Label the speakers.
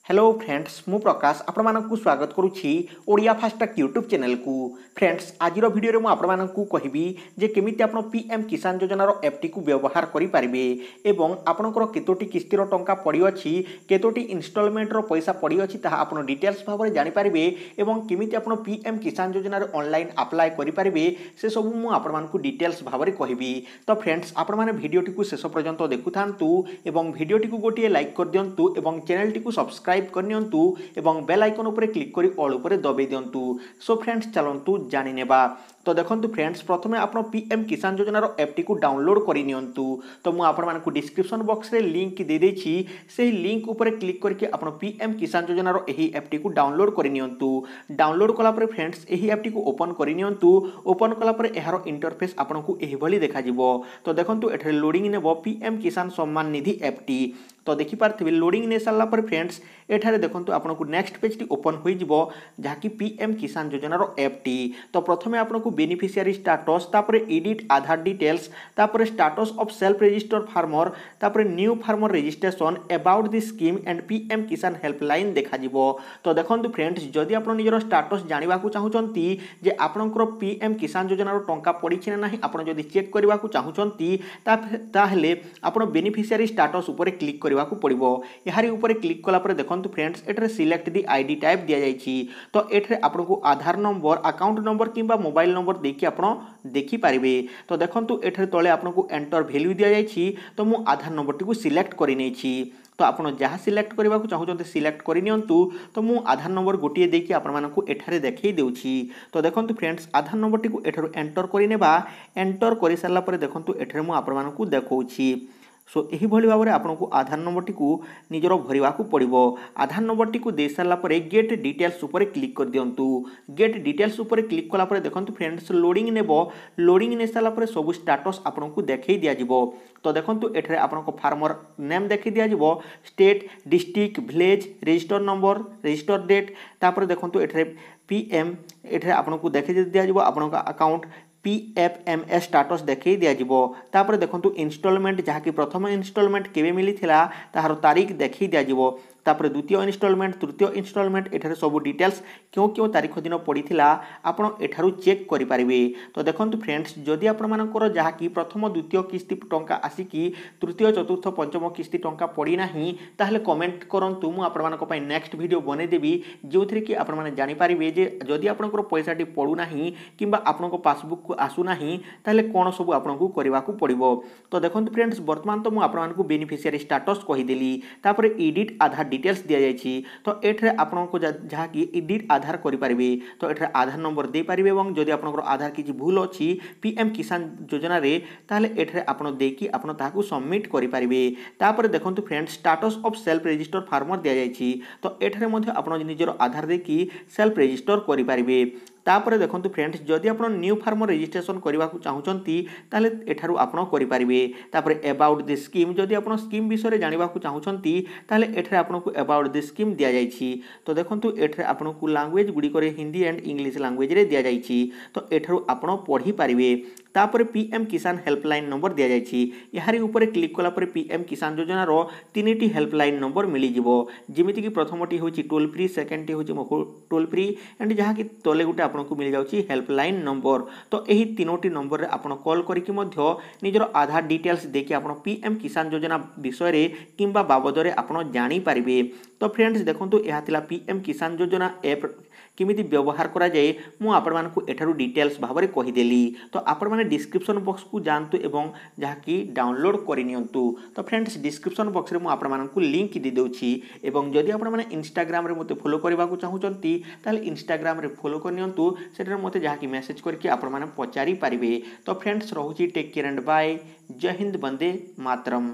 Speaker 1: Hello friends मु प्रकाश आपण मानकु स्वागत करुछि ओडिया फास्टैग यूट्यूब चैनल को। फ्रेंड्स आज वीडियो रे मु आपण मानकु कहिबी जे केमिति आपण पीएम किसान योजना रो एप टी को व्यवहार करि परिबे एवं आपनकर केतोटी किस्तीर टंका पड़ी अछि केतोटी इंस्टॉलमेंट रो पैसा पड़ी अछि ताहा आपण डिटेल्स भाबरे जानि परिबे एवं केमिति आपण पीएम किसान योजना रो ऑनलाइन अप्लाई करि परिबे से सब मु आपण मानकु डिटेल्स भाबरे कहिबी। तो फ्रेंड्स आपण माने वीडियो टी को शेष पर्यंत देखुथांतु एवं वीडियो टी को गोटिए लाइक कर दियंतु एवं चैनल टी को सब्सक्राइब करनियंतु एवं बेल आइकन उपरे क्लिक करी ऑल उपरे दबे दियंतु। सो फ्रेंड्स चलंतु जानि नेबा। तो देखंतु फ्रेंड्स प्रथमे आपण पीएम किसान योजना रो एप टी को डाउनलोड करि नियंतु। तो मु आपण मानकु डिस्क्रिप्शन बॉक्स रे लिंक दे देछि सेही लिंक उपरे क्लिक करके आपण पीएम किसान योजना रो एही एप टी को डाउनलोड करि नियंतु। डाउनलोड कला परे फ्रेंड्स एही एप टी को ओपन करि नियंतु। ओपन कला परे एहारो इंटरफेस आपनकु एही भली देखा जिवो। तो देखंतु एठरे लोडिंग नेबो पीएम किसान सम्मान निधि एप टी। तो देखि पारथिबे लोडिंग ने साला पर फ्रेंड्स एठारे देखंतु आपनकु नेक्स्ट पेज टी ओपन होई जिवो जाकी पीएम किसान योजना रो एप टी। तो प्रथमे आपनकु बेनिफिशियरी स्टेटस तापरे एडिट आधार डिटेल्स तापरे status of self registered farmer तापरे new farmer registration about the scheme and PM Kisan helpline देखा जिवो। तो देखंतु फ्रेंड्स जदि आपण निजरो स्टेटस जानिबा को चाहुचंती जे आपनकर पीएम किसान योजना रो टंका पड़ी छि ना नाही आपण जदि चेक करबा को चाहुचंती ताहेले आपण बेनिफिशियरी स्टेटस ऊपर क्लिक करबा को पड़िबो। याहारी ऊपर क्लिक कला पर देखंतु फ्रेंड्स एठरे सिलेक्ट दी आईडी टाइप दिया जायछि। तो एठरे आपनको आधार नंबर अकाउंट नंबर किंबा मोबाइल नंबर देकी आपण देखि पारिबे। तो देखंतु एठरे तळे आपनको एंटर वैल्यू दिया जायछि। तो मु आधार नंबर टी को सिलेक्ट करि नेछि। तो आपण जहाँ सिलेक्ट करबा को चाहुचंते सिलेक्ट करि नियंतु। तो मु आधार नंबर गोटिए देकी आपण मानकु एठारे देखै देउछि। तो देखंतु फ्रेंड्स आधार नंबर टी को एठारो एंटर करि नेबा। एंटर करि सारला पर देखंतु एठारे मु आपण मानकु देखौछि। सो यही भली भाव में आपको आधार नंबर टी को निजर भरवा को पड़ो। आधार नंबर टी को दे सारा गेट डिटेल्स उपर क्लिक कर दिंतु। गेट डिटेल्स उपर क्लिक कला देखो फ्रेंड्स लोडिंग नेब। लोडिंग ने सारा सब स्टेटस आपको देखई दिज्व। तो देखो एठरे आपको फार्मर नेम देखी दिज्व state district village register number register date तापर देखो एठरे पीएम एठरे आपको देखी दिज्व आपन अकाउंट पीएफएमएस स्टेटस देखई दिज्व। तापर देखो इंस्टॉलमेंट जहाँकि प्रथम इंस्टॉलमेंट केबे मिलिथिला ताहार तारीख देखई दिज्व। तापर द्वितीय इंस्टॉलमेंट तृतीय इंस्टॉलमेंट एठारे सब डिटेल्स क्यों क्यों तारीख दिन पड़ीथिला आपण एठारु चेक करि पारिबे। तो देखंतु फ्रेंड्स जदि आपण मानकर जहाँकि प्रथम द्वितीय किस्ती टंका आसिकी तृतीय चतुर्थ पंचम किस्ती टंका पड़ी नाही ताहले कमेंट करंतु मु आपण मानक पई नेक्स्ट वीडियो बने देबी जोथरे कि आपण माने जानि पारिबे जे जदि आपनकर पैसाटी पडू नाही किंबा आपनको पासबुक को आसु नाही ताहले कोन सब आपनको करबा को पड़िबो। तो देखंतु फ्रेंड्स वर्तमान तो मु आपण मानकु बेनिफिशियरी स्टेटस कहि देली तापर एडिट आधार डिटेल्स दिया जायछि। तो एठरे आपनको जहाँ कि एडिट आधार करि पारिबे। तो एठरे आधार नंबर दे पारिबे एवं जदि आपनकर आधार किछि भूल अछि पीएम किसान योजना रे ताले एठरे आपण देकी आपण ताहाकु सबमिट करि पारिबे। तापर देखंतु friends status of self registered farmer दिया जायछि। तो एठरे मध्ये आपण निजर आधार देकी सेल्फ रजिस्टर करि पारिबे। तापर देखंतु फ्रेंड्स जदि आपण न्यू फार्मर रजिस्ट्रेशन करबा को चाहुचंती ताले एठारु आपण करि पारिबे। तापर अबाउट द स्कीम जदि आपण स्कीम विषय रे जानिबा को चाहुचंती ताले एठरे आपनको अबाउट द स्कीम दिया जायछि। तो देखंतु एठरे आपनको लैंग्वेज गुडी करे हिंदी एंड इंग्लिश लैंग्वेज रे दिया जायछि। तो एठारु आपण पढ़ी पारिबे। तापर पीएम किसान हेल्पलाइन नंबर दिया जायछि। याहारी ऊपर क्लिक कला पर पीएम किसान योजना रो तीनटी हेल्पलाइन नंबर मिली जिवो। जेमिति कि प्रथमटी होछि टोल फ्री सेकंडटी होछि टोल फ्री एंड जहाँ कि तले गुटे आपनको मिल जाउछि हेल्पलाइन नंबर। तो एही तीनोटी नंबर रे आपण कॉल करिकि मध्य निजर आधार डिटेल्स देखि आपण पीएम किसान योजना विषय रे किंबा बाबद रे आपण जानि पारिबे। तो फ्रेंड्स देखंतु एहा थिला पीएम किसान योजना ऐप किमिति व्यवहार करा जाए मु आपण मानकु एठारु डिटेल्स भाबरे कहि देली। तो आपण माने डिस्क्रिप्शन बॉक्स को जानतु एवं जहाँ कि डाउनलोड करि नियंतु। तो फ्रेंड्स डिस्क्रिप्शन बॉक्स रे मु आपण मानकु लिंक दे देउछि एवं जदि आपण माने इंस्टाग्राम रे मते फॉलो करबा को चाहुचंती ताले इंस्टाग्राम रे फॉलो कर नियंतु। सेटर मते जहाँ कि मेसेज करके आपण माने पचारि पारिबे। तो फ्रेंड्स रहुछि टेक केयर एंड बाय। जय हिंद वंदे मातरम।